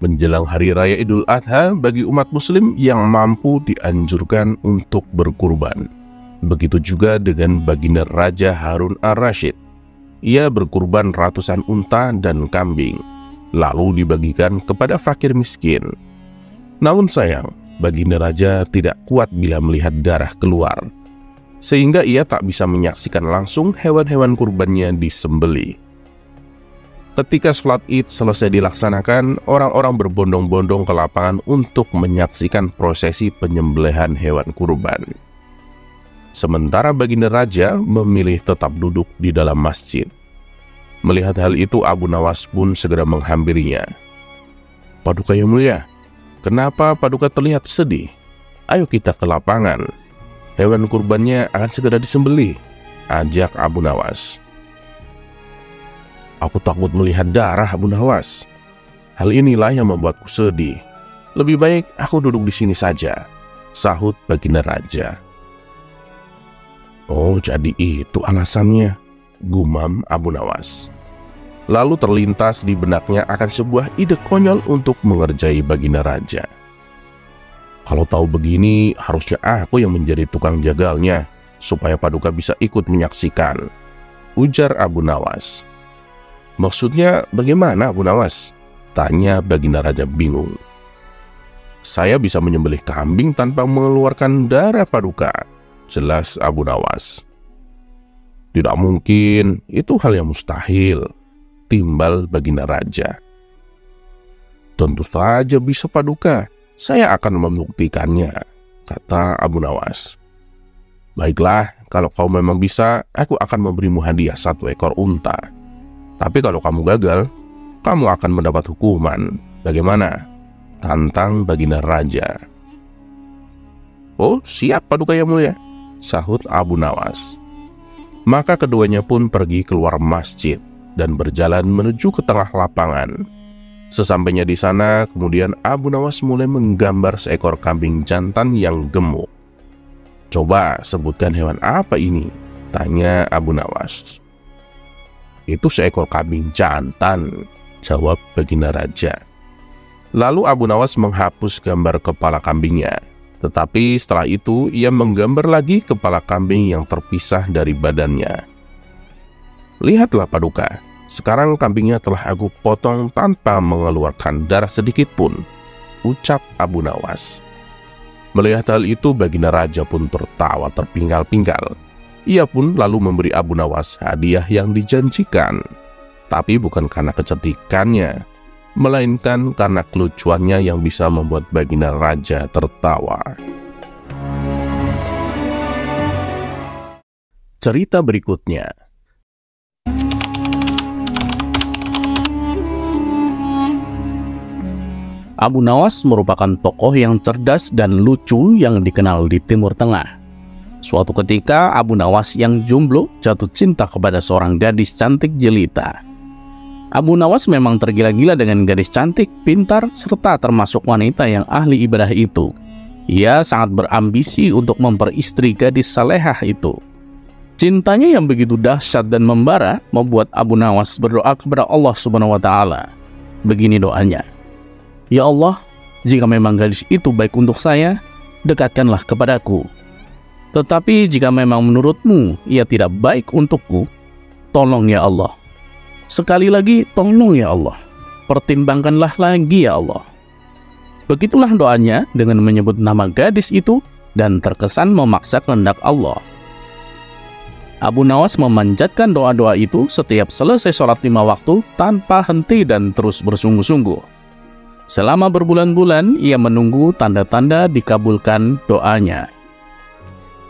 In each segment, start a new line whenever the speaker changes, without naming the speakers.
Menjelang Hari Raya Idul Adha, bagi umat muslim yang mampu dianjurkan untuk berkurban. Begitu juga dengan baginda Raja Harun ar-Rasyid. Ia berkurban ratusan unta dan kambing, lalu dibagikan kepada fakir miskin. Namun sayang, baginda Raja tidak kuat bila melihat darah keluar, sehingga ia tak bisa menyaksikan langsung hewan-hewan kurbannya disembelih. Ketika sholat Id selesai dilaksanakan, orang-orang berbondong-bondong ke lapangan untuk menyaksikan prosesi penyembelihan hewan kurban. Sementara baginda Raja memilih tetap duduk di dalam masjid. Melihat hal itu, Abu Nawas pun segera menghampirinya. "Paduka yang mulia, kenapa Paduka terlihat sedih? Ayo kita ke lapangan. Hewan kurbannya akan segera disembelih," ajak Abu Nawas. "Aku takut melihat darah, Abu Nawas. Hal inilah yang membuatku sedih. Lebih baik aku duduk di sini saja," sahut baginda Raja. "Oh, jadi itu alasannya," gumam Abu Nawas. Lalu terlintas di benaknya akan sebuah ide konyol untuk mengerjai baginda Raja. "Kalau tahu begini, harusnya aku yang menjadi tukang jagalnya, supaya Paduka bisa ikut menyaksikan," ujar Abu Nawas. "Maksudnya bagaimana, Abu Nawas?" tanya baginda Raja bingung. "Saya bisa menyembelih kambing tanpa mengeluarkan darah, Paduka," jelas Abu Nawas. "Tidak mungkin, itu hal yang mustahil," timbal baginda Raja. "Tentu saja bisa, Paduka. Saya akan membuktikannya," kata Abu Nawas. "Baiklah, kalau kau memang bisa, aku akan memberimu hadiah 1 ekor unta. Tapi kalau kamu gagal, kamu akan mendapat hukuman. Bagaimana?" tantang baginda Raja. "Oh, siap, Paduka yang mulia," sahut Abu Nawas. Maka keduanya pun pergi keluar masjid dan berjalan menuju ke tengah lapangan. Sesampainya di sana, kemudian Abu Nawas mulai menggambar seekor kambing jantan yang gemuk. "Coba sebutkan hewan apa ini?" tanya Abu Nawas. "Itu seekor kambing jantan," jawab baginda Raja. Lalu Abu Nawas menghapus gambar kepala kambingnya. Tetapi setelah itu ia menggambar lagi kepala kambing yang terpisah dari badannya. "Lihatlah, Paduka, sekarang kambingnya telah aku potong tanpa mengeluarkan darah sedikit pun," ucap Abu Nawas. Melihat hal itu, baginda Raja pun tertawa terpinggal-pinggal. Ia pun lalu memberi Abu Nawas hadiah yang dijanjikan. Tapi bukan karena kecerdikannya, melainkan karena kelucuannya yang bisa membuat baginda Raja tertawa. Cerita berikutnya.
Abu Nawas merupakan tokoh yang cerdas dan lucu yang dikenal di Timur Tengah. Suatu ketika, Abu Nawas yang jomblo jatuh cinta kepada seorang gadis cantik jelita. Abu Nawas memang tergila-gila dengan gadis cantik, pintar, serta termasuk wanita yang ahli ibadah itu. Ia sangat berambisi untuk memperistri gadis salehah itu. Cintanya yang begitu dahsyat dan membara membuat Abu Nawas berdoa kepada Allah Subhanahu wa Ta'ala. Begini doanya, "Ya Allah, jika memang gadis itu baik untuk saya, dekatkanlah kepadaku. Tetapi jika memang menurutmu ia tidak baik untukku, tolong ya Allah. Sekali lagi, tolong ya Allah. Pertimbangkanlah lagi ya Allah." Begitulah doanya dengan menyebut nama gadis itu dan terkesan memaksa kehendak Allah. Abu Nawas memanjatkan doa-doa itu setiap selesai sholat 5 waktu tanpa henti dan terus bersungguh-sungguh. Selama berbulan-bulan ia menunggu tanda-tanda dikabulkan doanya.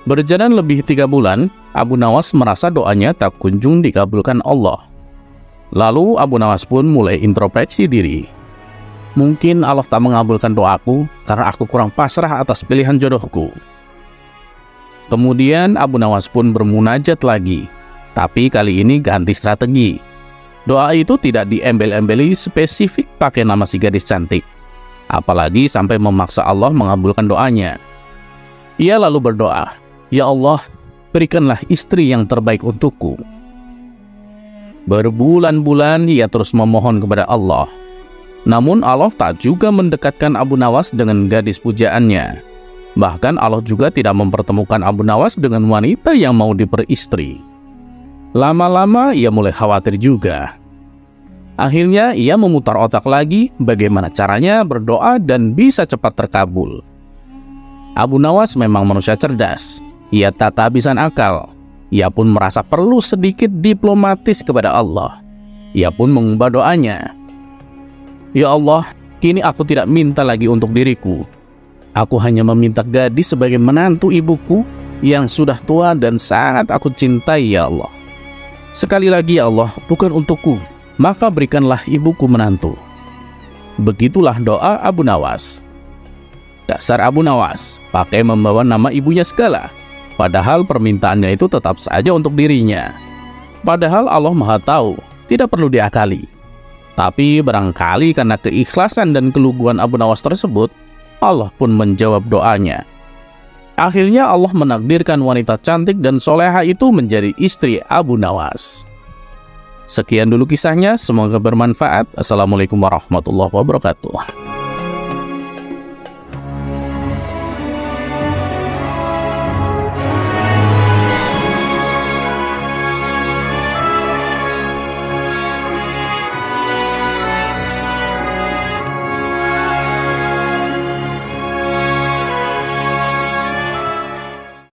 Berjalan lebih 3 bulan, Abu Nawas merasa doanya tak kunjung dikabulkan Allah. Lalu Abu Nawas pun mulai introspeksi diri. Mungkin Allah tak mengabulkan doaku karena aku kurang pasrah atas pilihan jodohku. Kemudian Abu Nawas pun bermunajat lagi, tapi kali ini ganti strategi. Doa itu tidak diembel-embeli spesifik pakai nama si gadis cantik, apalagi sampai memaksa Allah mengabulkan doanya. Ia lalu berdoa, "Ya Allah, berikanlah istri yang terbaik untukku." Berbulan-bulan ia terus memohon kepada Allah. Namun Allah tak juga mendekatkan Abu Nawas dengan gadis pujaannya. Bahkan Allah juga tidak mempertemukan Abu Nawas dengan wanita yang mau diperistri. Lama-lama ia mulai khawatir juga. Akhirnya ia memutar otak lagi bagaimana caranya berdoa dan bisa cepat terkabul. Abu Nawas memang manusia cerdas. Ia tak kehabisan akal. Ia pun merasa perlu sedikit diplomatis kepada Allah. Ia pun mengubah doanya. Ya Allah, kini aku tidak minta lagi untuk diriku. Aku hanya meminta gadis sebagai menantu ibuku yang sudah tua dan sangat aku cintai ya Allah. Sekali lagi ya Allah, bukan untukku, maka berikanlah ibuku menantu. Begitulah doa Abu Nawas. Dasar Abu Nawas, pakai membawa nama ibunya segala. Padahal permintaannya itu tetap saja untuk dirinya. Padahal Allah Maha Tahu, tidak perlu diakali. Tapi barangkali karena keikhlasan dan keluguan Abu Nawas tersebut, Allah pun menjawab doanya. Akhirnya Allah menakdirkan wanita cantik dan soleha itu menjadi istri Abu Nawas. Sekian dulu kisahnya, semoga bermanfaat. Assalamualaikum warahmatullahi wabarakatuh.